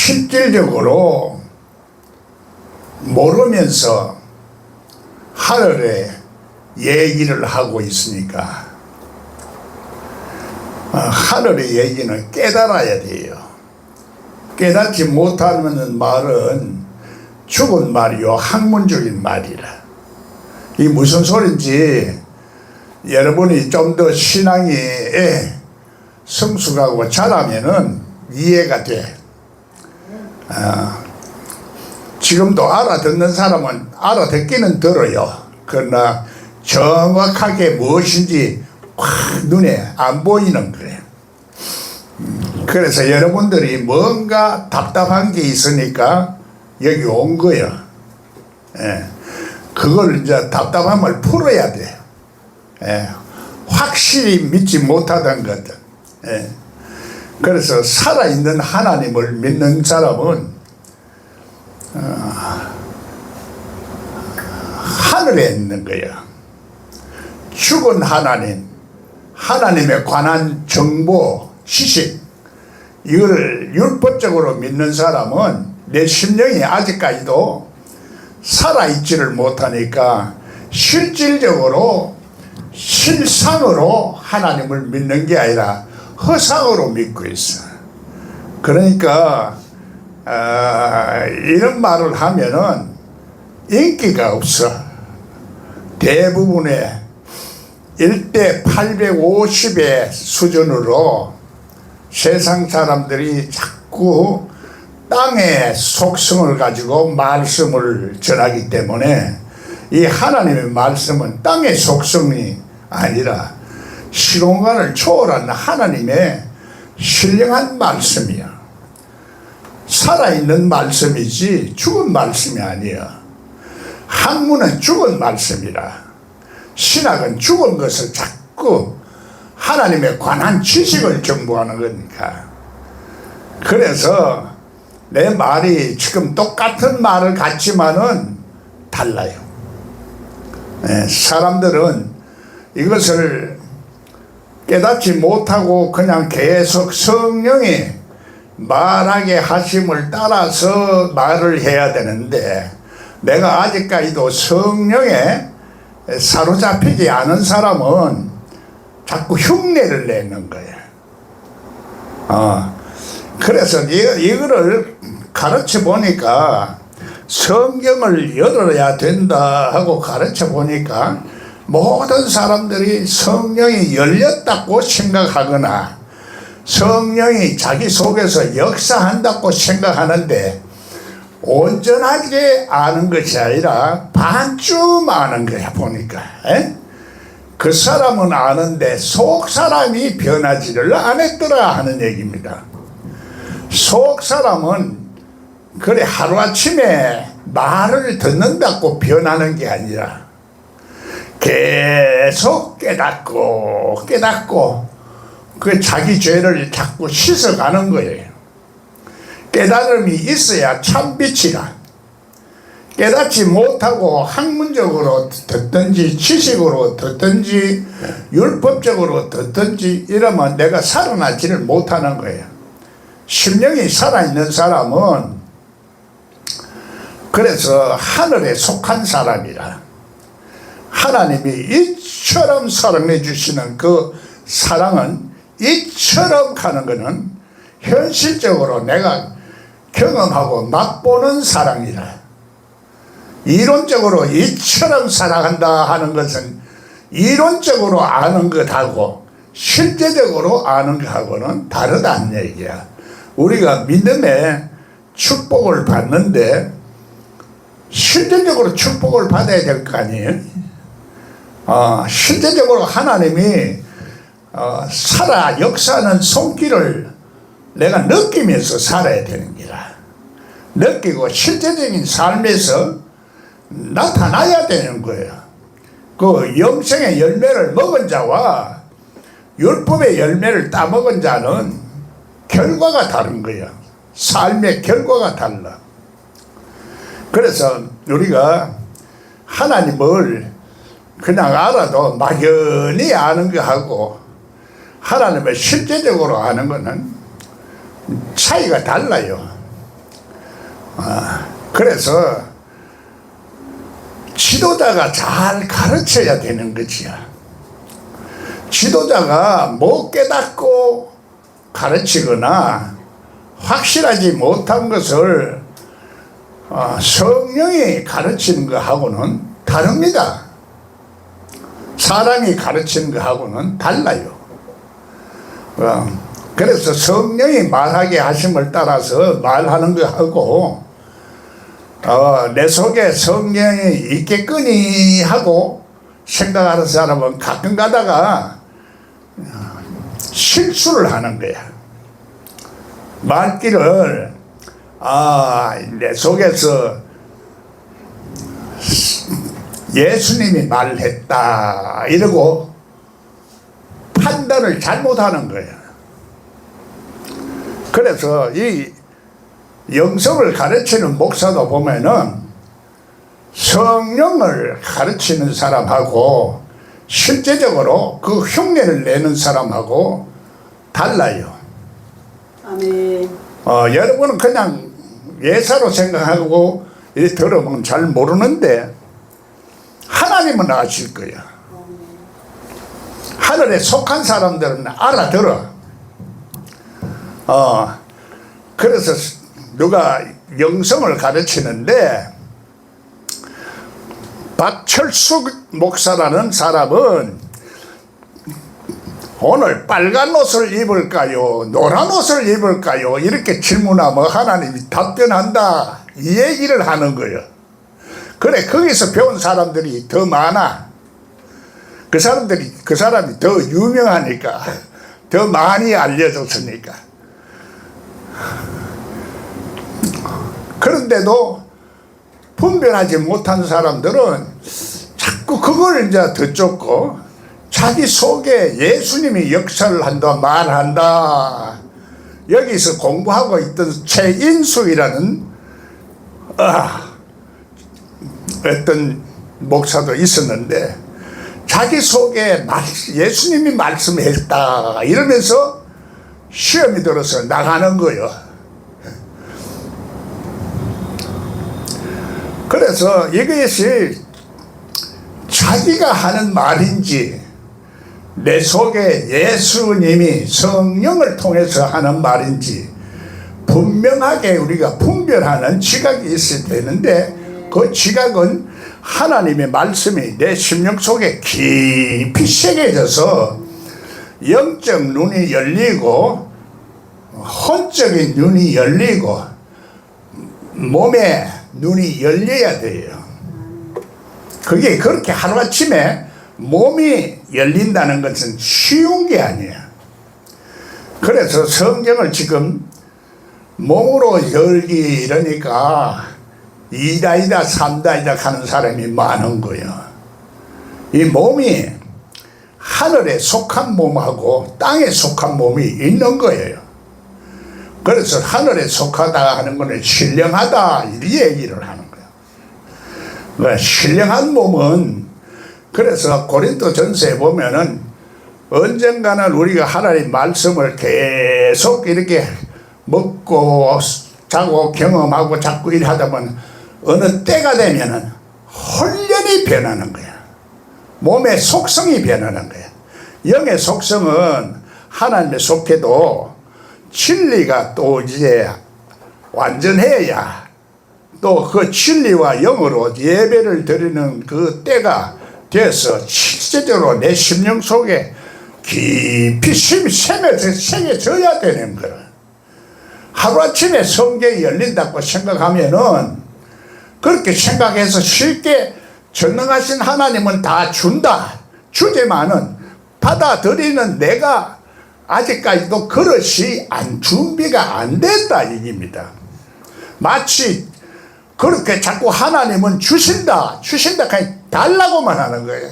실질적으로 모르면서 하늘의 얘기를 하고 있으니까 하늘의 얘기는 깨달아야 돼요. 깨닫지 못하는 말은 죽은 말이요 학문적인 말이라. 이 무슨 소린지 여러분이 좀 더 신앙이 성숙하고 자라면은 이해가 돼. 지금도 알아듣는 사람은 알아듣기는 들어요. 그러나 정확하게 무엇인지 확 눈에 안 보이는 거예요. 그래서 여러분들이 뭔가 답답한 게 있으니까 여기 온 거예요. 그걸 이제 답답함을 풀어야 돼요. 확실히 믿지 못하던 것들. 그래서 살아있는 하나님을 믿는 사람은 하늘에 있는 거예요. 죽은 하나님, 하나님에 관한 정보, 지식, 이걸 율법적으로 믿는 사람은 내 심령이 아직까지도 살아있지를 못하니까 실질적으로 실상으로 하나님을 믿는 게 아니라 허상으로 믿고 있어. 그러니까 이런 말을 하면은 인기가 없어. 대부분의 1대 850의 수준으로 세상 사람들이 자꾸 땅의 속성을 가지고 말씀을 전하기 때문에 이 하나님의 말씀은 땅의 속성이 아니라 시공간을 초월한 하나님의 신령한 말씀이야. 살아있는 말씀이지 죽은 말씀이 아니야. 학문은 죽은 말씀이라. 신학은 죽은 것을 자꾸 하나님에 관한 지식을 정보하는 거니까. 그래서 내 말이 지금 똑같은 말을 같지만은 달라요. 사람들은 이것을 깨닫지 못하고 그냥 계속 성령이 말하게 하심을 따라서 말을 해야 되는데, 내가 아직까지도 성령에 사로잡히지 않은 사람은 자꾸 흉내를 내는 거예요. 그래서 이거를 가르쳐 보니까 성경을 열어야 된다 하고 가르쳐 보니까 모든 사람들이 성령이 열렸다고 생각하거나 성령이 자기 속에서 역사한다고 생각하는데, 온전하게 아는 것이 아니라 반쯤 아는 거야 보니까. 그 사람은 아는데 속 사람이 변하지를 않았더라 하는 얘기입니다. 속 사람은 그래 하루아침에 말을 듣는다고 변하는 게 아니라 계속 깨닫고 그 자기 죄를 자꾸 씻어가는 거예요. 깨달음이 있어야 참 빛이라. 깨닫지 못하고 학문적으로 듣든지 지식으로 듣든지 율법적으로 듣든지 이러면 내가 살아나지를 못하는 거예요. 심령이 살아있는 사람은 그래서 하늘에 속한 사람이라. 하나님이 이처럼 사랑해 주시는 그 사랑은 이처럼 가는 것은 현실적으로 내가 경험하고 맛보는 사랑이라. 이론적으로 이처럼 사랑한다 하는 것은 이론적으로 아는 것하고 실제적으로 아는 것하고는 다르다는 얘기야. 우리가 믿음의 축복을 받는데 실제적으로 축복을 받아야 될 거 아니에요? 실제적으로 하나님이 살아 역사하는 손길을 내가 느끼면서 살아야 되는 기라. 느끼고 실제적인 삶에서 나타나야 되는 거예요. 그 영생의 열매를 먹은 자와 율법의 열매를 따먹은 자는 결과가 다른 거예요. 삶의 결과가 달라. 그래서 우리가 하나님을 그냥 알아도 막연히 아는 거하고 하나님을 실제적으로 아는 거는 차이가 달라요. 그래서 지도자가 잘 가르쳐야 되는 거지요. 지도자가 못 깨닫고 가르치거나 확실하지 못한 것을 성령이 가르치는 것하고는 다릅니다. 사람이 가르치는 것하고는 달라요. 그래서 성령이 말하게 하심을 따라서 말하는 것하고 내 속에 성령이 있겠거니 하고 생각하는 사람은 가끔 가다가 실수를 하는 거야. 말귀를 내 속에서 예수님이 말했다 이러고 판단을 잘못하는 거예요. 그래서 이 영성을 가르치는 목사도 보면은 성령을 가르치는 사람하고 실제적으로 그 흉내를 내는 사람하고 달라요. 아멘. 여러분은 그냥 예사로 생각하고 이렇게 들으면 잘 모르는데 하나님은 아실 거야. 하늘에 속한 사람들은 알아들어. 그래서 누가 영성을 가르치는데 박철수 목사라는 사람은 오늘 빨간 옷을 입을까요? 노란 옷을 입을까요? 이렇게 질문하면 하나님이 답변한다. 이 얘기를 하는 거예요. 그래, 거기서 배운 사람들이 더 많아. 그 사람이 더 유명하니까, 더 많이 알려졌으니까. 그런데도 분별하지 못한 사람들은 자꾸 그걸 이제 듣쫓고 자기 속에 예수님이 역사를 한다, 말한다. 여기서 공부하고 있던 최인숙이라는 어떤 목사도 있었는데 자기 속에 예수님이 말씀했다 이러면서 시험이 들어서 나가는 거예요. 그래서 이것이 자기가 하는 말인지 내 속에 예수님이 성령을 통해서 하는 말인지 분명하게 우리가 분별하는 지각이 있어야 되는데 그 지각은 하나님의 말씀이 내 심령 속에 깊이 새겨져서 영적 눈이 열리고 혼적인 눈이 열리고 몸의 눈이 열려야 돼요. 그게 그렇게 하루아침에 몸이 열린다는 것은 쉬운 게 아니에요. 그래서 성경을 지금 몸으로 열기 이러니까 2다이다 3다이다 하는 사람이 많은 거예요. 이 몸이 하늘에 속한 몸하고 땅에 속한 몸이 있는 거예요. 그래서 하늘에 속하다 하는 것은 신령하다 이 얘기를 하는 거예요. 신령한 몸은 그래서 고린도 전서에 보면은 언젠가는 우리가 하나님 말씀을 계속 이렇게 먹고 자고 경험하고 자꾸 일하다 보면 어느 때가 되면은 혼련이 변하는 거야. 몸의 속성이 변하는 거야. 영의 속성은 하나님의 속해도 진리가 또 이제 완전해야 또 그 진리와 영으로 예배를 드리는 그 때가 돼서 실제적으로 내 심령 속에 깊이 새겨져야 되는 거야. 하루아침에 성경이 열린다고 생각하면은 그렇게 생각해서 쉽게 전능하신 하나님은 다 준다. 주지만은 받아들이는 내가 아직까지도 그릇이 준비가 안 됐다 얘기입니다. 마치 그렇게 자꾸 하나님은 주신다 그냥 달라고만 하는 거예요.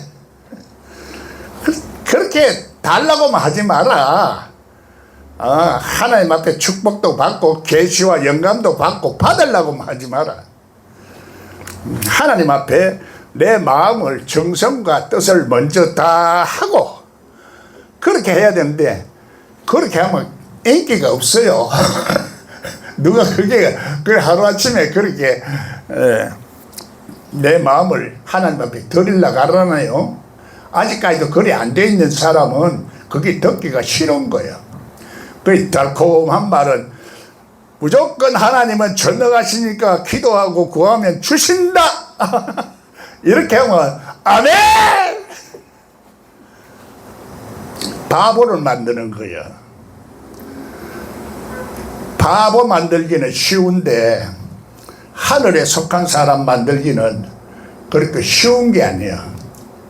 그렇게 달라고만 하지 마라. 하나님 앞에 축복도 받고 계시와 영감도 받고 받으려고만 하지 마라. 하나님 앞에 내 마음을 정성과 뜻을 먼저 다 하고 그렇게 해야 되는데 그렇게 하면 인기가 없어요. 누가 그게 하루아침에 그렇게 내 마음을 하나님 앞에 드리려고 하라나요? 아직까지도 그래 안 돼 있는 사람은 그게 듣기가 싫은 거예요. 그 달콤한 말은 무조건 하나님은 전능하시니까 기도하고 구하면 주신다. 이렇게 하면 아멘. 바보를 만드는 거예요. 바보 만들기는 쉬운데 하늘에 속한 사람 만들기는 그렇게 쉬운 게 아니에요.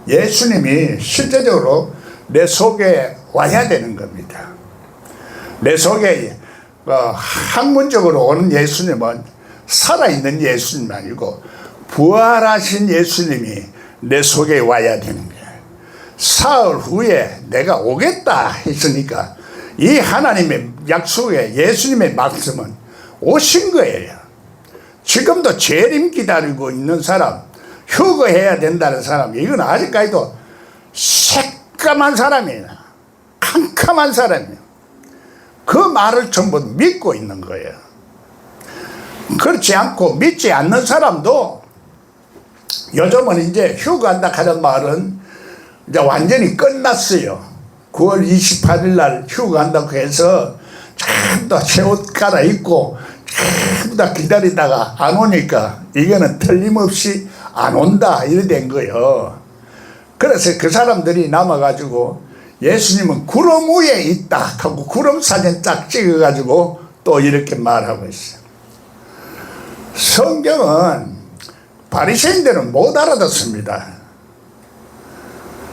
예수님이 실제적으로 내 속에 와야 되는 겁니다. 내 속에 학문적으로 오는 예수님은 살아있는 예수님 아니고 부활하신 예수님이 내 속에 와야 되는 거예요. 사흘 후에 내가 오겠다 했으니까 이 하나님의 약속에 예수님의 말씀은 오신 거예요. 지금도 재림 기다리고 있는 사람, 휴거해야 된다는 사람, 이건 아직까지도 새까만 사람이에요. 캄캄한 사람이에요. 그 말을 전부 믿고 있는 거예요. 그렇지 않고 믿지 않는 사람도 요즘은 이제 휴거한다 하는 말은 이제 완전히 끝났어요. 9월 28일 날 휴거한다고 해서 전부 다 새 옷 갈아입고 전부 다 기다리다가 안 오니까 이거는 틀림없이 안 온다 이래 된 거예요. 그래서 그 사람들이 남아가지고 예수님은 구름 위에 있다 하고 구름 사진 딱 찍어가지고 또 이렇게 말하고 있어요. 성경은 바리새인들은 못 알아듣습니다.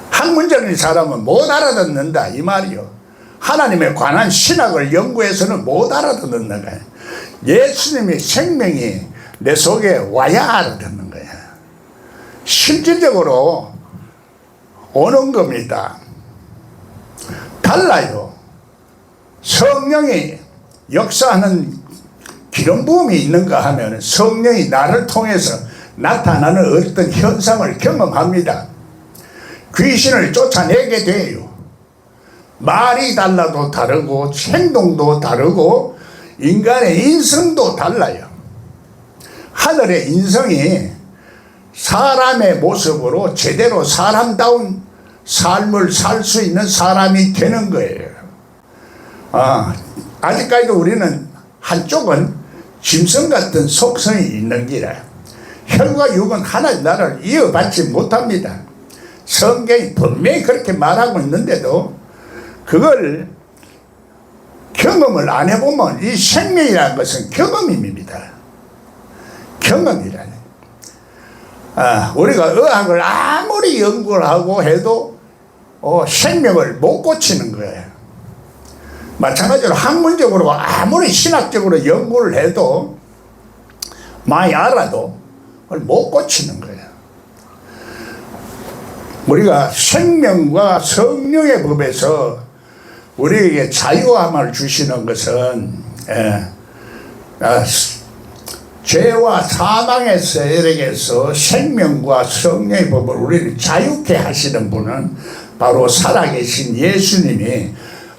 학문적인 사람은 못 알아듣는다 이 말이요. 하나님에 관한 신학을 연구해서는 못 알아듣는다. 예수님의 생명이 내 속에 와야 알아듣는 거야. 실질적으로 오는 겁니다. 달라요. 성령이 역사하는 기름 부음이 있는가 하면 성령이 나를 통해서 나타나는 어떤 현상을 경험합니다. 귀신을 쫓아내게 돼요. 말이 달라도 다르고 행동도 다르고 인간의 인성도 달라요. 하늘의 인성이 사람의 모습으로 제대로 사람다운 삶을 살 수 있는 사람이 되는 거예요. 아직까지도 우리는 한쪽은 짐승 같은 속성이 있는 기라 혈과 육은 하나의 나라를 이어받지 못합니다. 성경이 분명히 그렇게 말하고 있는데도 그걸 경험을 안 해보면 이 생명이라는 것은 경험입니다. 경험이라네. 우리가 의학을 아무리 연구를 하고 해도 생명을 못 고치는 거예요. 마찬가지로 학문적으로 아무리 신학적으로 연구를 해도 많이 알아도 못 고치는 거예요. 우리가 생명과 성령의 법에서 우리에게 자유함을 주시는 것은 죄와 사망의 세력에서 생명과 성령의 법을 우리를 자유케 하시는 분은 바로 살아계신 예수님이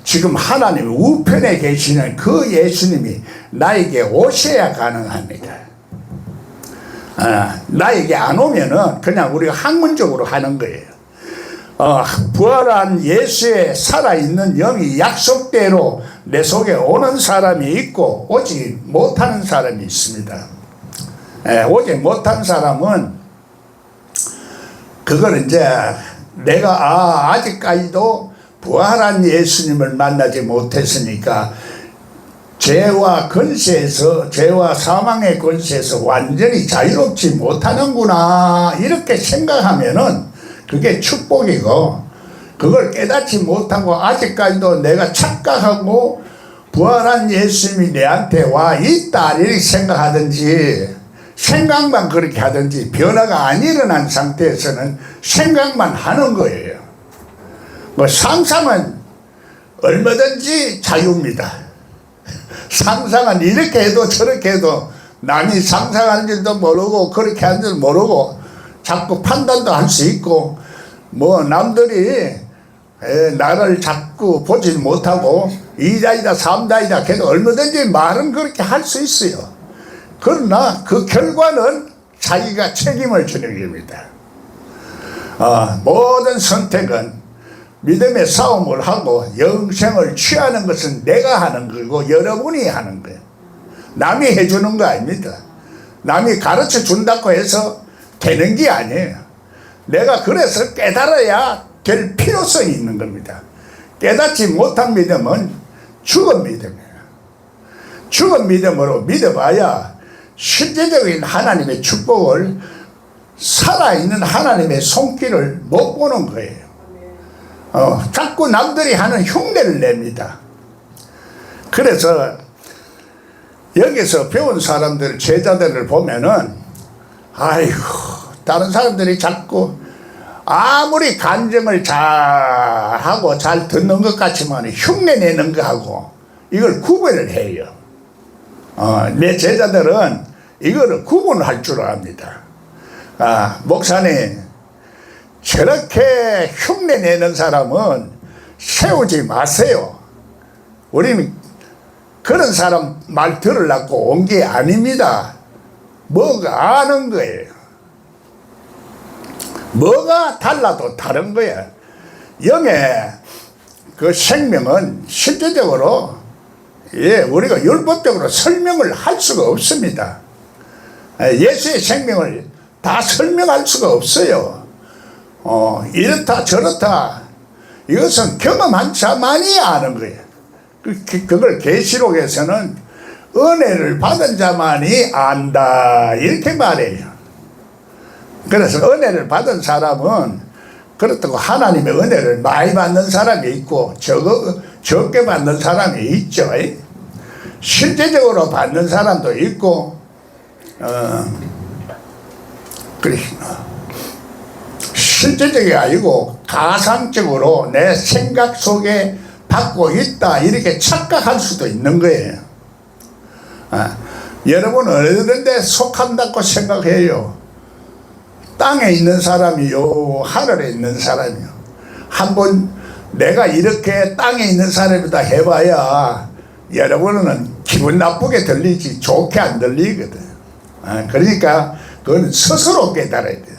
지금 하나님 우편에 계시는 그 예수님이 나에게 오셔야 가능합니다. 나에게 안 오면은 그냥 우리가 학문적으로 하는 거예요. 부활한 예수의 살아있는 영이 약속대로 내 속에 오는 사람이 있고 오지 못하는 사람이 있습니다. 오지 못한 사람은 그걸 이제 내가 아직까지도 부활한 예수님을 만나지 못했으니까 죄와 권세에서 죄와 사망의 권세에서 완전히 자유롭지 못하는구나 이렇게 생각하면은 그게 축복이고 그걸 깨닫지 못하고 아직까지도 내가 착각하고 부활한 예수님이 내한테 와 있다 이렇게 생각하든지 생각만 그렇게 하든지 변화가 안 일어난 상태에서는 생각만 하는 거예요. 뭐 상상은 얼마든지 자유입니다. 상상은 이렇게 해도 저렇게 해도 남이 상상하는 줄도 모르고 그렇게 하는 줄 모르고 자꾸 판단도 할 수 있고 뭐 남들이 나를 자꾸 보지 못하고 이다이다 삼다이다 해도 얼마든지 말은 그렇게 할 수 있어요. 그러나 그 결과는 자기가 책임을 지는 겁니다. 모든 선택은 믿음의 싸움을 하고 영생을 취하는 것은 내가 하는 거고 여러분이 하는 거예요. 남이 해주는 거 아닙니다. 남이 가르쳐 준다고 해서 되는 게 아니에요. 내가 그래서 깨달아야 될 필요성이 있는 겁니다. 깨닫지 못한 믿음은 죽은 믿음이에요. 죽은 믿음으로 믿어봐야 실제적인 하나님의 축복을, 살아있는 하나님의 손길을 못 보는 거예요. 자꾸 남들이 하는 흉내를 냅니다. 그래서 여기서 배운 사람들, 제자들을 보면은 아이고, 다른 사람들이 자꾸 아무리 간증을 잘하고 잘 듣는 것 같지만 흉내 내는 거하고 이걸 구분을 해요. 내 제자들은 이거를 구분할 줄 압니다. 목사님, 저렇게 흉내 내는 사람은 세우지 마세요. 우리는 그런 사람 말 들으려고 온 게 아닙니다. 뭐가 아는 거예요. 뭐가 달라도 다른 거야. 영의 그 생명은 실제적으로 우리가 율법적으로 설명을 할 수가 없습니다. 예수의 생명을 다 설명할 수가 없어요. 이렇다 저렇다 이것은 경험한 자만이 아는 거예요. 그걸 계시록에서는 은혜를 받은 자만이 안다 이렇게 말해요. 그래서 은혜를 받은 사람은 그렇다고 하나님의 은혜를 많이 받는 사람이 있고 적게 받는 사람이 있죠. 실제적으로 받는 사람도 있고 실제적이 아니고 가상적으로 내 생각 속에 받고 있다 이렇게 착각할 수도 있는 거예요. 여러분 어느 데 속한다고 생각해요? 땅에 있는 사람이요, 하늘에 있는 사람이요. 한번 내가 이렇게 땅에 있는 사람이다 해봐야 여러분은 기분 나쁘게 들리지 좋게 안 들리거든. 그러니까 그건 스스로 깨달아야 돼요.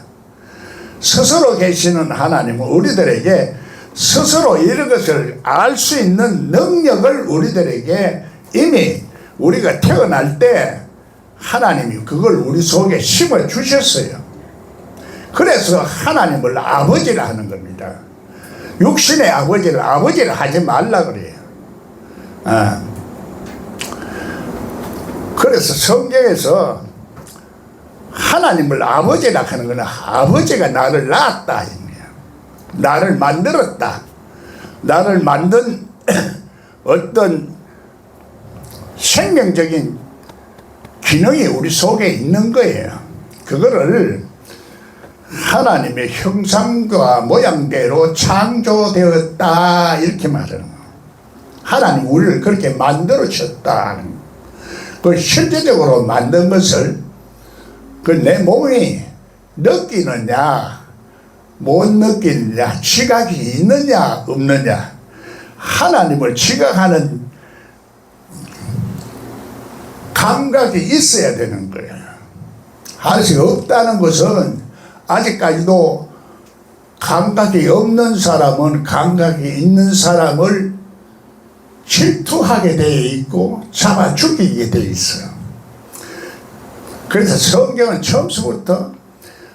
스스로 계시는 하나님은 우리들에게 스스로 이런 것을 알 수 있는 능력을 우리들에게 이미 우리가 태어날 때 하나님이 그걸 우리 속에 심어 주셨어요. 그래서 하나님을 아버지라 하는 겁니다. 육신의 아버지를 하지 말라 그래요. 그래서 성경에서 하나님을 아버지라 하는 것은 아버지가 나를 낳았다, 나를 만들었다, 나를 만든 어떤 생명적인 기능이 우리 속에 있는 거예요. 그거를 하나님의 형상과 모양대로 창조되었다 이렇게 말하는 거예요. 하나님 우리를 그렇게 만들어줬다. 그 실제적으로 만든 것을 그 내 몸이 느끼느냐 못 느끼느냐, 지각이 있느냐 없느냐, 하나님을 지각하는 감각이 있어야 되는 거예요. 할수 없다는 것은 아직까지도 감각이 없는 사람은 감각이 있는 사람을 질투하게 되어 있고 잡아 죽이게 되어 있어요. 그래서 성경은 처음부터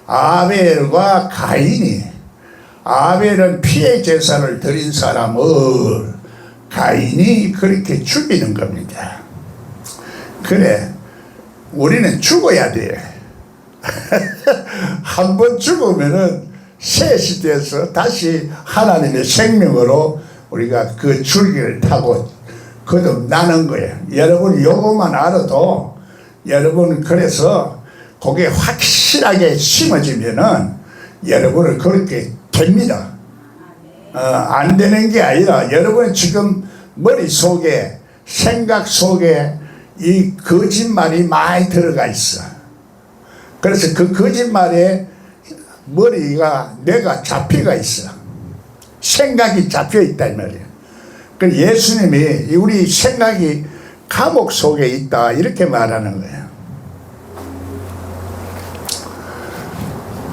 아벨과 가인이, 아벨은 피해 제사를 드린 사람을 가인이 그렇게 죽이는 겁니다. 그래, 우리는 죽어야 돼. 한 번 죽으면은 셋이 돼서 다시 하나님의 생명으로 우리가 그 줄기를 타고 거듭나는 거예요. 여러분 요것만 알아도 여러분 그래서 그게 확실하게 심어지면은 여러분은 그렇게 됩니다. 안 되는 게 아니라 여러분 지금 머릿속에 생각 속에 이 거짓말이 많이 들어가 있어. 그래서 그 거짓말에 머리가 뇌가 잡혀가 있어. 생각이 잡혀 있다 이 말이에요. 그 예수님이 우리 생각이 감옥 속에 있다 이렇게 말하는 거예요.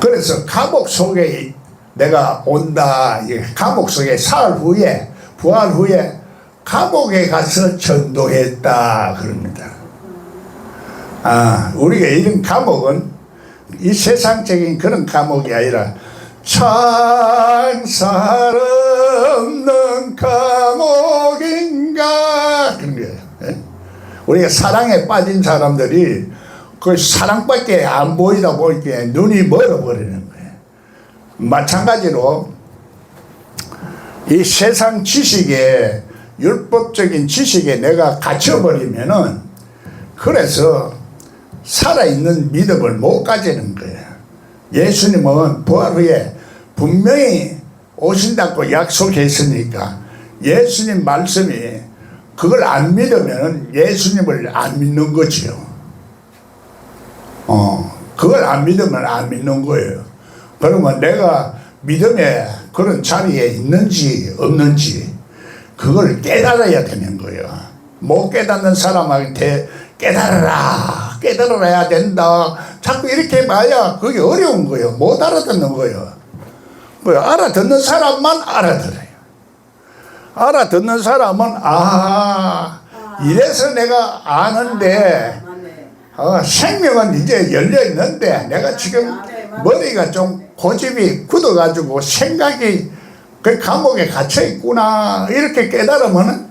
그래서 감옥 속에 내가 온다. 감옥 속에 사흘 후에 부활 후에 감옥에 가서 전도했다 그럽니다. 우리가 이런 감옥은 이 세상적인 그런 감옥이 아니라 창살 없는 감옥인가 그런 거예요. 우리가 사랑에 빠진 사람들이 그 사랑밖에 안 보이다 보니까 눈이 멀어버리는 거예요. 마찬가지로 이 세상 지식에 율법적인 지식에 내가 갇혀버리면은 그래서 살아있는 믿음을 못 가지는 거예요. 예수님은 부활 후에 분명히 오신다고 약속했으니까 예수님 말씀이 그걸 안 믿으면 예수님을 안 믿는 거지요. 그걸 안 믿으면 안 믿는 거예요. 그러면 내가 믿음의 그런 자리에 있는지 없는지 그걸 깨달아야 되는 거예요. 못 깨닫는 사람한테 깨달아야 된다. 자꾸 이렇게 봐야 그게 어려운 거예요. 못 알아듣는 거예요. 알아듣는 사람만 알아들어요. 알아듣는 사람은 이래서 내가 아는데 생명은 이제 열려 있는데 내가 지금 머리가 좀 고집이 굳어가지고 생각이 그 감옥에 갇혀 있구나 이렇게 깨달으면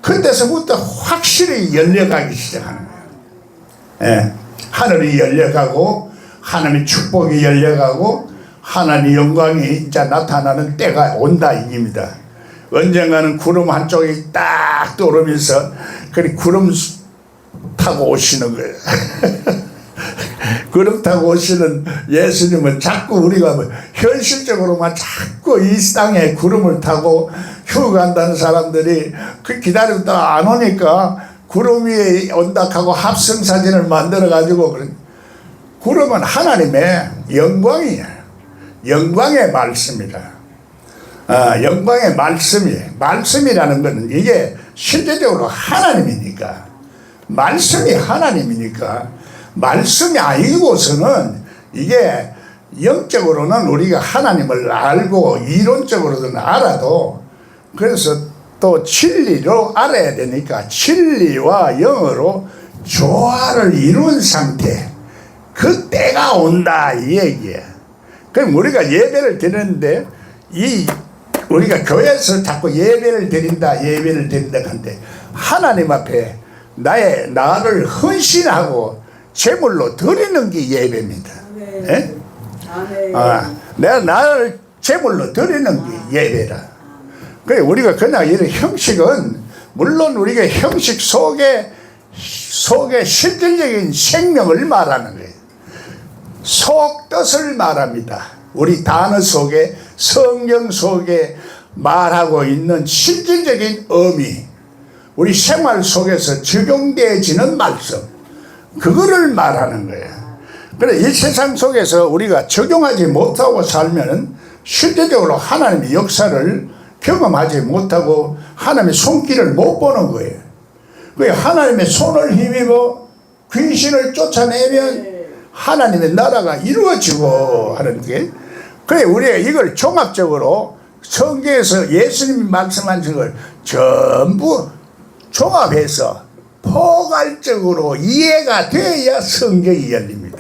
그때서부터 확실히 열려가기 시작하는 거예요. 하늘이 열려가고 하나님의 축복이 열려가고 하나님의 영광이 이제 나타나는 때가 온다 이깁니다. 언젠가는 구름 한쪽이 딱 떠오르면서 그 구름 타고 오시는 거예요. 구름 타고 오시는 예수님은 자꾸 우리가 현실적으로만 자꾸 이 땅에 구름을 타고 휴가 간다는 사람들이 그 기다리다 안 오니까 구름 위에 온다 하고 합성사진을 만들어 가지고 구름은 하나님의 영광이에요. 영광의 말씀이다. 영광의 말씀이라는 것은 이게 실제적으로 하나님이니까 말씀이 하나님이니까 말씀이 아니고서는 이게 영적으로는 우리가 하나님을 알고 이론적으로는 알아도 그래서 또 진리로 알아야 되니까 진리와 영어로 조화를 이룬 상태 그 때가 온다 이 얘기예요. 그럼 우리가 예배를 드리는데 우리가 교회에서 자꾸 예배를 드린다 하는데 하나님 앞에 나를 헌신하고 제물로 드리는 게 예배입니다. 예? 내가 나를 제물로 드리는 게 예배라. 그래 우리가 그냥 이런 형식은 물론 우리가 형식 속에 실질적인 생명을 말하는 거예요. 속뜻을 말합니다. 우리 단어 속에 성경 속에 말하고 있는 실질적인 의미 우리 생활 속에서 적용되어지는 말씀 그거를 말하는 거예요. 그래 이 세상 속에서 우리가 적용하지 못하고 살면 실제적으로 하나님의 역사를 경험하지 못하고 하나님의 손길을 못 보는 거예요. 그 하나님의 손을 힘입어 귀신을 쫓아내면 하나님의 나라가 이루어지고 하는 게 그래 우리가 이걸 종합적으로 성경에서 예수님이 말씀하신 걸 전부 종합해서 포괄적으로 이해가 돼야 성경이 열립니다.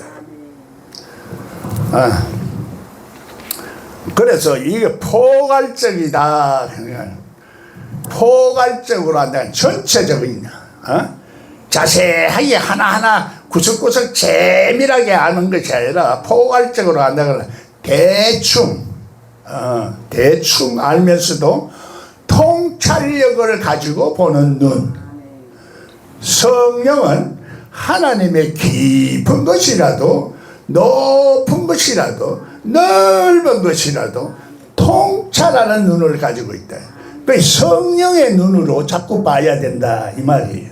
그래서 이게 포괄적이다. 포괄적으로 한다면 전체적인 자세하게 하나하나 구석구석 재밀하게 아는 것이 아니라 포괄적으로 한다면 대충 알면서도 통찰력을 가지고 보는 눈. 성령은 하나님의 깊은 것이라도 높은 것이라도 넓은 것이라도 통찰하는 눈을 가지고 있다. 그 성령의 눈으로 자꾸 봐야 된다 이 말이에요.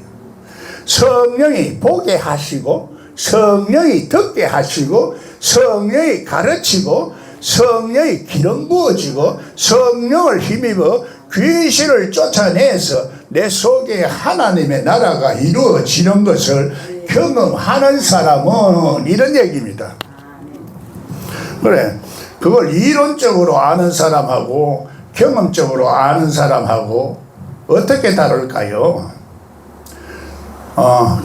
성령이 보게 하시고 성령이 듣게 하시고 성령이 가르치고 성령의 기름 부어지고 성령을 힘입어 귀신을 쫓아내서 내 속에 하나님의 나라가 이루어지는 것을 경험하는 사람은 이런 얘기입니다. 그래, 그걸 이론적으로 아는 사람하고 경험적으로 아는 사람하고 어떻게 다를까요?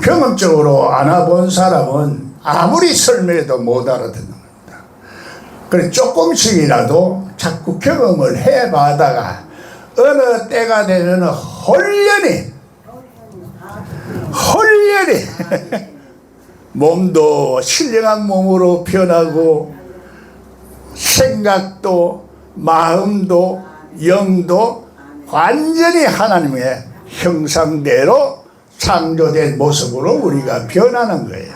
경험적으로 알아본 사람은 아무리 설명해도 못 알아듣는 겁니다. 그래, 조금씩이라도 자꾸 경험을 해봐다가 어느 때가 되면 홀연히 몸도 신령한 몸으로 변하고 생각도 마음도 영도 완전히 하나님의 형상대로 창조된 모습으로 우리가 변하는 거예요.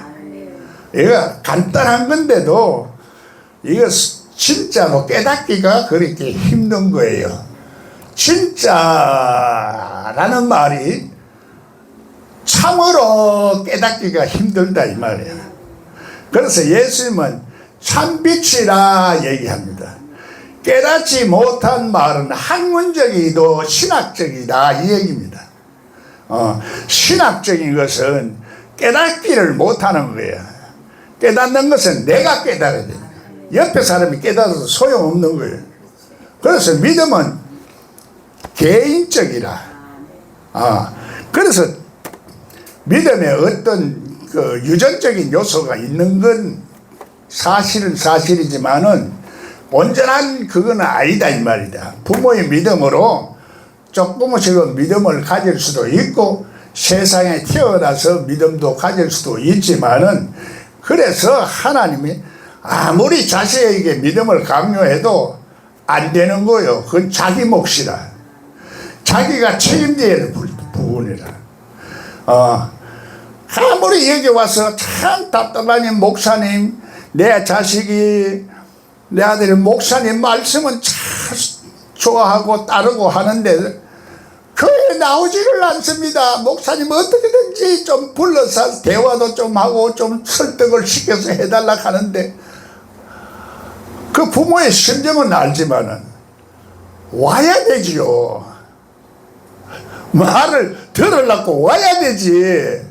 이거 간단한 건데도 이거 진짜로 깨닫기가 그렇게 힘든 거예요. 진짜라는 말이 참으로 깨닫기가 힘들다 이 말이에요. 그래서 예수님은 참빛이라 얘기합니다. 깨닫지 못한 말은 학문적이도 신학적이다 이 얘기입니다. 신학적인 것은 깨닫기를 못하는 거예요. 깨닫는 것은 내가 깨달아야 돼요. 옆에 사람이 깨달아도 소용없는 거예요. 그래서 믿음은 개인적이라. 그래서 믿음에 어떤 그 유전적인 요소가 있는 건 사실은 사실이지만은 온전한 그건 아니다 이 말이다. 부모의 믿음으로 조금씩은 믿음을 가질 수도 있고 세상에 태어나서 믿음도 가질 수도 있지만은 그래서 하나님이 아무리 자식에게 믿음을 강요해도 안 되는 거예요. 그건 자기 몫이라. 자기가 책임져야 될 부분이라. 아무리 여기 와서 참 답답하니 목사님, 내 자식이, 내 아들이 목사님 말씀은 참 좋아하고 따르고 하는데 교회에 나오지를 않습니다. 목사님 어떻게든지 좀 불러서 대화도 좀 하고 좀 설득을 시켜서 해달라 하는데 그 부모의 심정은 알지만은 와야 되지요. 말을 들으려고 와야 되지.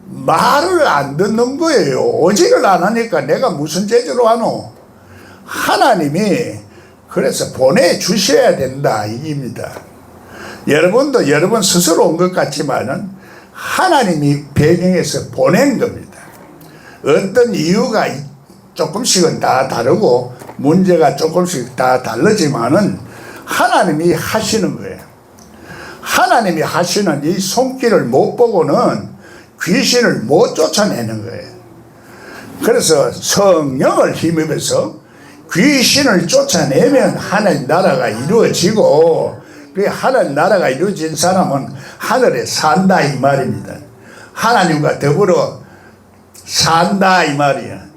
말을 안 듣는 거예요. 오지를 안 하니까 내가 무슨 죄로 하노? 하나님이 그래서 보내주셔야 된다 이깁니다. 여러분도 여러분 스스로 온 것 같지만은 하나님이 배경에서 보낸 겁니다. 어떤 이유가 조금씩은 다 다르고 문제가 조금씩 다 다르지만은 하나님이 하시는 거예요. 하나님이 하시는 이 손길을 못 보고는 귀신을 못 쫓아내는 거예요. 그래서 성령을 힘입어서 귀신을 쫓아내면 하나님 나라가 이루어지고 그 하나님 나라가 이루어진 사람은 하늘에 산다 이 말입니다. 하나님과 더불어 산다 이 말이야.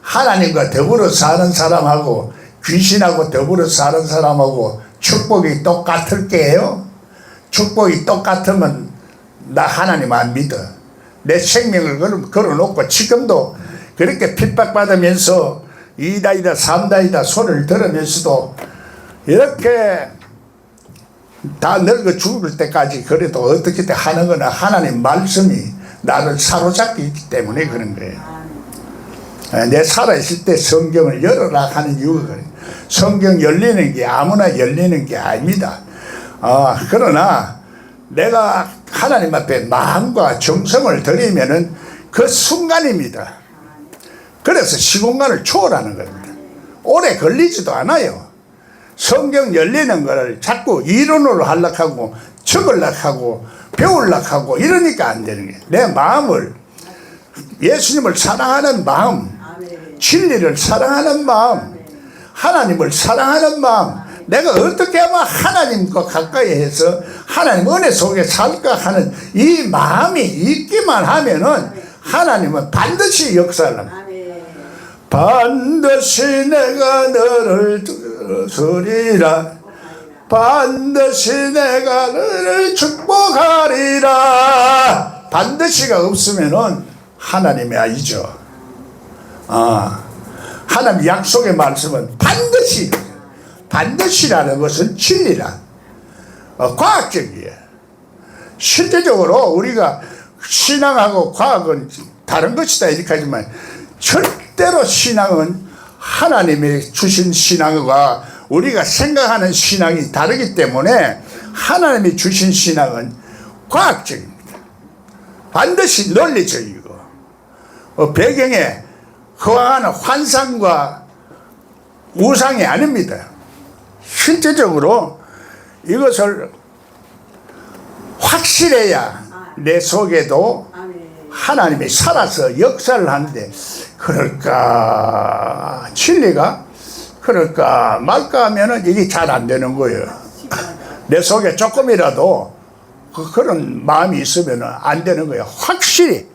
하나님과 더불어 사는 사람하고 귀신하고 더불어 사는 사람하고 축복이 똑같을 게요. 축복이 똑같으면 나 하나님 안 믿어. 내 생명을 걸어놓고 지금도 그렇게 핍박받으면서 2다이다 3다이다 소리를 들으면서도 이렇게 다 늙어 죽을 때까지 그래도 어떻게 하는 거나 하나님 말씀이 나를 사로잡고 있기 때문에 그런 거예요. 내 살아있을 때 성경을 열어라 하는 이유가 그래요. 성경 열리는 게 아무나 열리는 게 아닙니다. 그러나 내가 하나님 앞에 마음과 정성을 드리면은 그 순간입니다. 그래서 시공간을 초월하는 겁니다. 오래 걸리지도 않아요. 성경 열리는 거를 자꾸 이론으로 하려고 하고 적으려고 하고 배우려고 하고 이러니까 안 되는 거예요. 내 마음을 예수님을 사랑하는 마음, 진리를 사랑하는 마음, 하나님을 사랑하는 마음, 내가 어떻게 하면 하나님과 가까이 해서 하나님 은혜 속에 살까 하는 이 마음이 있기만 하면은 하나님은 반드시 역사를 합니다. 반드시 내가 너를 들으리라. 반드시 내가 너를 축복하리라. 반드시가 없으면은 하나님이 아니죠. 하나님 약속의 말씀은 반드시라는 것은 진리라. 과학적이에요. 실제적으로 우리가 신앙하고 과학은 다른 것이다 이렇게 하지만 절대로 신앙은 하나님이 주신 신앙과 우리가 생각하는 신앙이 다르기 때문에 하나님이 주신 신앙은 과학적입니다. 반드시 논리적이고 배경에 허황하는 환상과 우상이 아닙니다. 실제적으로 이것을 확실해야 내 속에도 하나님이 살아서 역사를 하는데 그럴까 진리가 그럴까 말까 하면은 이게 잘 안 되는 거예요. 내 속에 조금이라도 그런 마음이 있으면 안 되는 거예요. 확실히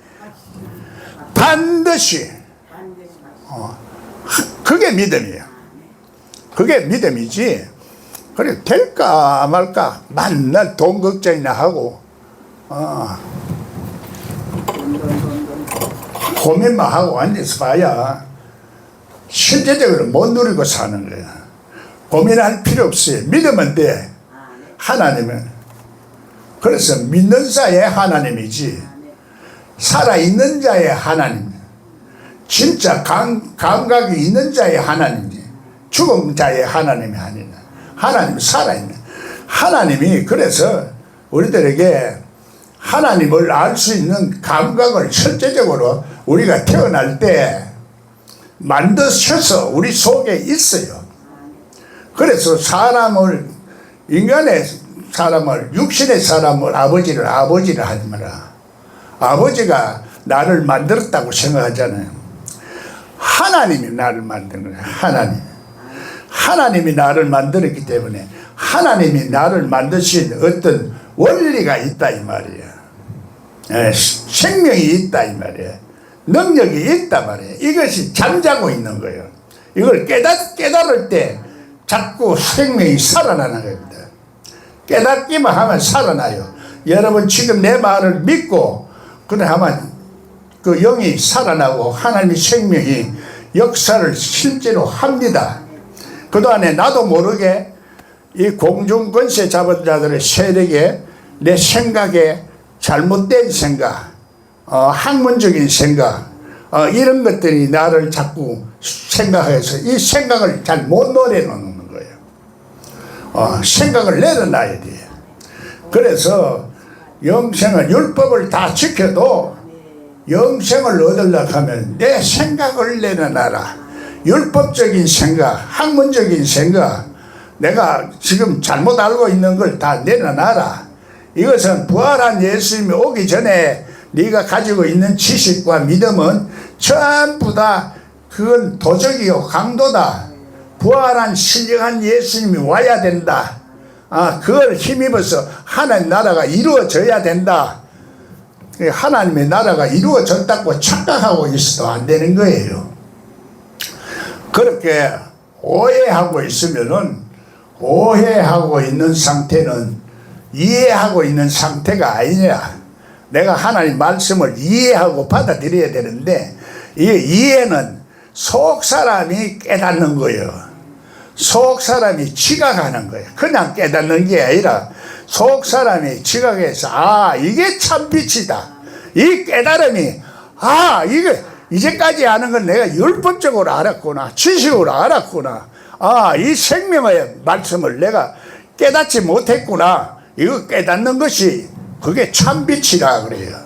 반드시 그게 믿음이에요. 그게 믿음이지. 그래 될까 말까 맨날 돈 걱정이나 하고 고민만 하고 앉아서 봐야 실제적으로 못 누리고 사는 거야. 고민할 필요 없어요. 믿으면 돼. 하나님은. 그래서 믿는 자의 하나님이지 살아있는 자의 하나님, 진짜 감각이 있는 자의 하나님이지 죽은 자의 하나님이 아니라 하나님이 살아있는 하나님이. 그래서 우리들에게 하나님을 알 수 있는 감각을 실제적으로 우리가 태어날 때 만드셔서 우리 속에 있어요. 그래서 인간의 사람을 육신의 사람을 아버지를 하지 마라. 아버지가 나를 만들었다고 생각하잖아요. 하나님이 나를 만든 거예요. 하나님이 나를 만들었기 때문에 하나님이 나를 만드신 어떤 원리가 있다 이 말이에요. 생명이 있다 이 말이에요. 능력이 있다 말이에요. 이것이 잠자고 있는 거예요. 이걸 깨달을 때 자꾸 생명이 살아나는 겁니다. 깨닫기만 하면 살아나요. 여러분 지금 내 말을 믿고 그래 하면 그 영이 살아나고 하나님의 생명이 역사를 실제로 합니다. 그동안에 나도 모르게 이 공중권세 잡은 자들의 세력에 내 생각에 잘못된 생각, 학문적인 생각, 이런 것들이 나를 자꾸 생각해서 이 생각을 잘 못 내려놓는 거예요. 생각을 내려놔야 돼요. 그래서 영생을 율법을 다 지켜도 영생을 얻으려고 하면 내 생각을 내려놔라. 율법적인 생각, 학문적인 생각, 내가 지금 잘못 알고 있는 걸 다 내려놔라. 이것은 부활한 예수님이 오기 전에 네가 가지고 있는 지식과 믿음은 전부 다 그건 도적이요 강도다. 부활한 신령한 예수님이 와야 된다. 그걸 힘입어서 하나님 나라가 이루어져야 된다. 하나님의 나라가 이루어졌다고 착각하고 있어도 안 되는 거예요. 그렇게 오해하고 있으면은 오해하고 있는 상태는 이해하고 있는 상태가 아니냐. 내가 하나님 말씀을 이해하고 받아들여야 되는데 이 이해는 속 사람이 깨닫는 거예요. 속 사람이 지각하는 거예요. 그냥 깨닫는 게 아니라 속 사람이 지각해서 이게 참 빛이다. 이 깨달음이 이게 이제까지 아는 건 내가 율법적으로 알았구나. 지식으로 알았구나. 이 생명의 말씀을 내가 깨닫지 못했구나. 이거 깨닫는 것이 그게 참빛이라 그래요.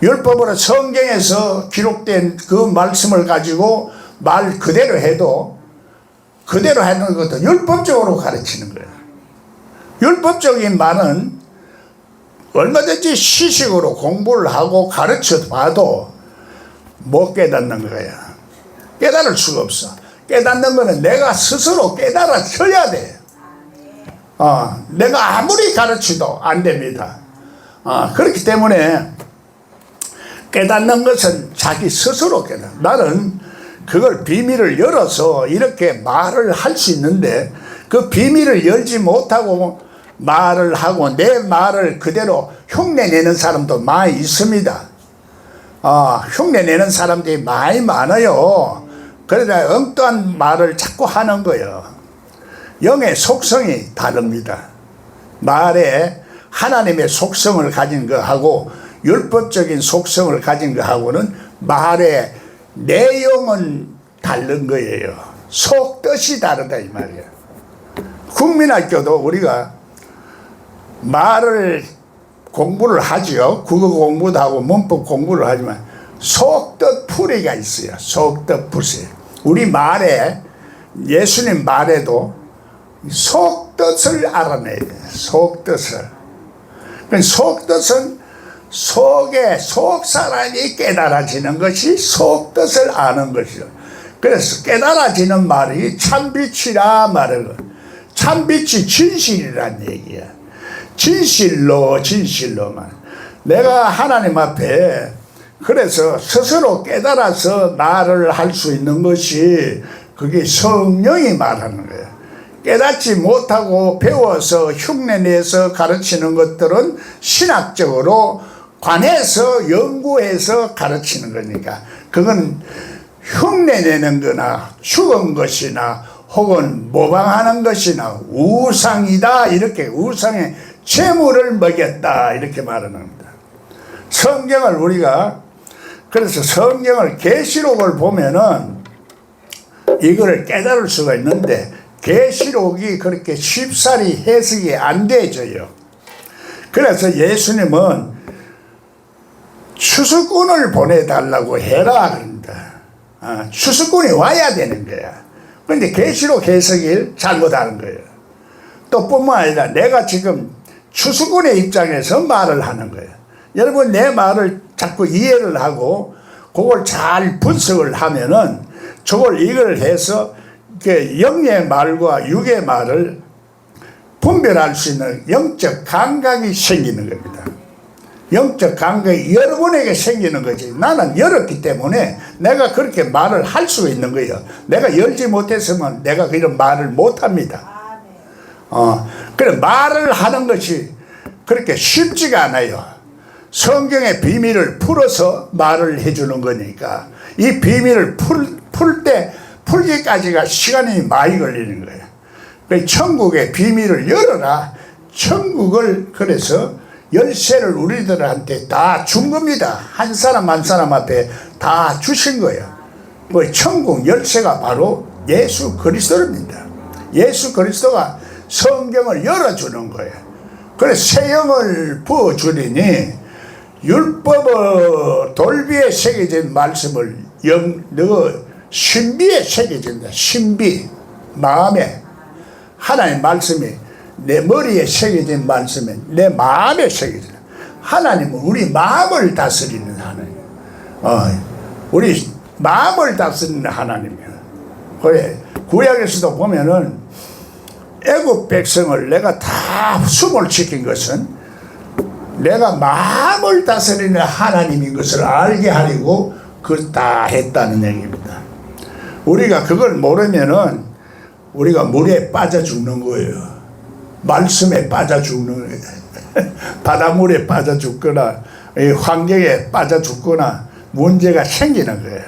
율법으로 성경에서 기록된 그 말씀을 가지고 말 그대로 해도 그대로 하는 것도 율법적으로 가르치는 거예요. 율법적인 말은 얼마든지 시식으로 공부를 하고 가르쳐 봐도 못 깨닫는 거예요. 깨달을 수가 없어. 깨닫는 거는 내가 스스로 깨달아져야 돼. 내가 아무리 가르쳐도 안 됩니다. 그렇기 때문에 깨닫는 것은 자기 스스로 깨닫. 나는 그걸 비밀을 열어서 이렇게 말을 할 수 있는데 그 비밀을 열지 못하고 말을 하고 내 말을 그대로 흉내내는 사람도 많이 있습니다. 흉내내는 사람들이 많이 많아요. 그러다 엉뚱한 말을 자꾸 하는 거예요. 영의 속성이 다릅니다. 말에 하나님의 속성을 가진 거하고 율법적인 속성을 가진 거하고는 말의 내용은 다른 거예요. 속뜻이 다르다 이 말이에요. 국민학교도 우리가 말을 공부를 하죠. 국어 공부도 하고 문법 공부를 하지만 속뜻 풀이가 있어요. 속뜻 풀이. 우리 말에, 예수님 말에도 속뜻을 알아내야 돼요. 속뜻을. 속뜻은 속 사람이 깨달아지는 것이 속뜻을 아는 것이요. 그래서 깨달아지는 말이 참빛이라 말을. 참빛이 진실이란 얘기야. 진실로만. 내가 하나님 앞에 그래서 스스로 깨달아서 말을 할 수 있는 것이 그게 성령이 말하는 거예요. 깨닫지 못하고 배워서 흉내내서 가르치는 것들은 신학적으로 관해서 연구해서 가르치는 거니까 그건 흉내내는 거나 죽은 것이나 혹은 모방하는 것이나 우상이다 이렇게 우상의 재물을 먹였다 이렇게 말하는 겁니다. 성경을 우리가 그래서 성경을 계시록을 보면은 이거를 깨달을 수가 있는데 계시록이 그렇게 쉽사리 해석이 안 되져요. 그래서 예수님은 추수꾼을 보내달라고 해라 그럽니다. 추수꾼이 와야 되는 거야. 그런데 계시록 해석을 잘못하는 거예요. 또 뿐만 아니라 내가 지금 추수꾼의 입장에서 말을 하는 거예요. 여러분 내 말을 자꾸 이해를 하고 그걸 잘 분석을 하면은 저걸 이걸 해서 영의 말과 육의 말을 분별할 수 있는 영적 감각이 생기는 겁니다. 영적 감각이 여러분에게 생기는 거지. 나는 열었기 때문에 내가 그렇게 말을 할 수가 있는 거예요. 내가 열지 못했으면 내가 이런 말을 못합니다. 그래 말을 하는 것이 그렇게 쉽지가 않아요. 성경의 비밀을 풀어서 말을 해주는 거니까 이 비밀을 풀기까지가 시간이 많이 걸리는 거예요. 그래서 천국의 비밀을 열어라. 천국을 그래서 열쇠를 우리들한테 다 준 겁니다. 한 사람 한 사람 앞에 다 주신 거예요. 그 천국 열쇠가 바로 예수 그리스도입니다. 예수 그리스도가 성경을 열어주는 거예요. 그래서 새 영을 부어주리니 율법의 돌비에 새겨진 말씀을 신비에 새겨진다. 신비 마음에 하나님 말씀이 내 머리에 새겨진 말씀이 내 마음에 새겨진다. 하나님은 우리 마음을 다스리는 하나님. 우리 마음을 다스리는 하나님이야. 그래 구약에서도 보면은 애국 백성을 내가 다 숨을 지킨 것은 내가 마음을 다스리는 하나님인 것을 알게 하려고 그걸 다 했다는 얘기입니다. 우리가 그걸 모르면은 우리가 물에 빠져 죽는 거예요. 말씀에 빠져 죽는 거예요. 바닷물에 빠져 죽거나 환경에 빠져 죽거나 문제가 생기는 거예요.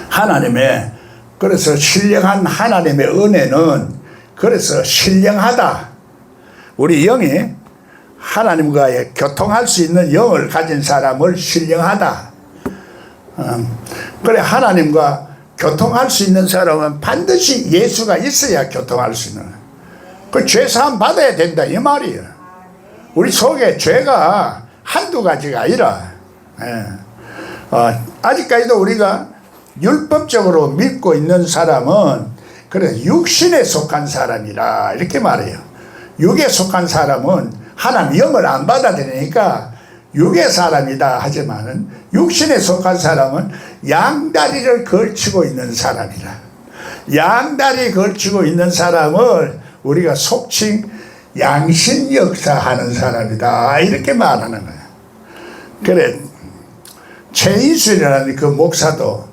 하나님의 그래서 신령한 하나님의 은혜는 그래서 신령하다. 우리 영이 하나님과의 교통할 수 있는 영을 가진 사람을 신령하다. 그래 하나님과 교통할 수 있는 사람은 반드시 예수가 있어야 교통할 수 있는. 그 죄사함 받아야 된다 이 말이에요. 우리 속에 죄가 한두 가지가 아니라 아직까지도 우리가 율법적으로 믿고 있는 사람은 그래 육신에 속한 사람이라 이렇게 말해요. 육에 속한 사람은 하나님 영을 안 받아들이니까 육의 사람이다 하지만은 육신에 속한 사람은 양다리를 걸치고 있는 사람이라. 양다리 걸치고 있는 사람을 우리가 속칭 양신 역사하는 사람이다 이렇게 말하는 거야. 그래 최인순이라는 그 목사도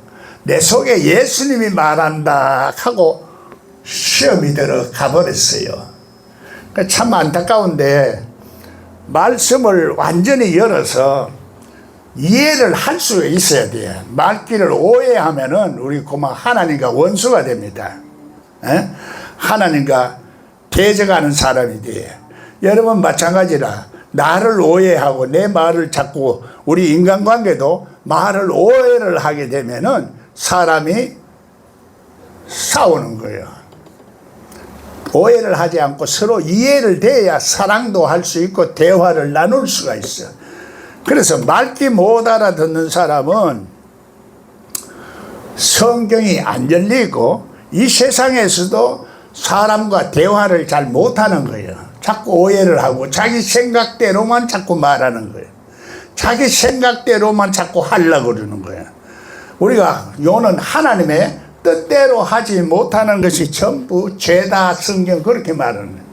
내 속에 예수님이 말한다 하고 시험이 들어 가버렸어요. 참 안타까운데 말씀을 완전히 열어서 이해를 할 수 있어야 돼요. 말귀를 오해하면은 우리 그만 하나님과 원수가 됩니다. 에? 하나님과 대적하는 사람이 돼요. 여러분 마찬가지라 나를 오해하고 내 말을 자꾸 우리 인간관계도 말을 오해를 하게 되면은 사람이 싸우는 거예요. 오해를 하지 않고 서로 이해를 돼야 사랑도 할 수 있고 대화를 나눌 수가 있어. 그래서 말귀 못 알아듣는 사람은 성경이 안 열리고 이 세상에서도 사람과 대화를 잘 못하는 거예요. 자꾸 오해를 하고 자기 생각대로만 자꾸 말하는 거예요. 자기 생각대로만 자꾸 하려고 그러는 거예요. 우리가 요는 하나님의 뜻대로 하지 못하는 것이 전부 죄다. 성경 그렇게 말하는 거예요.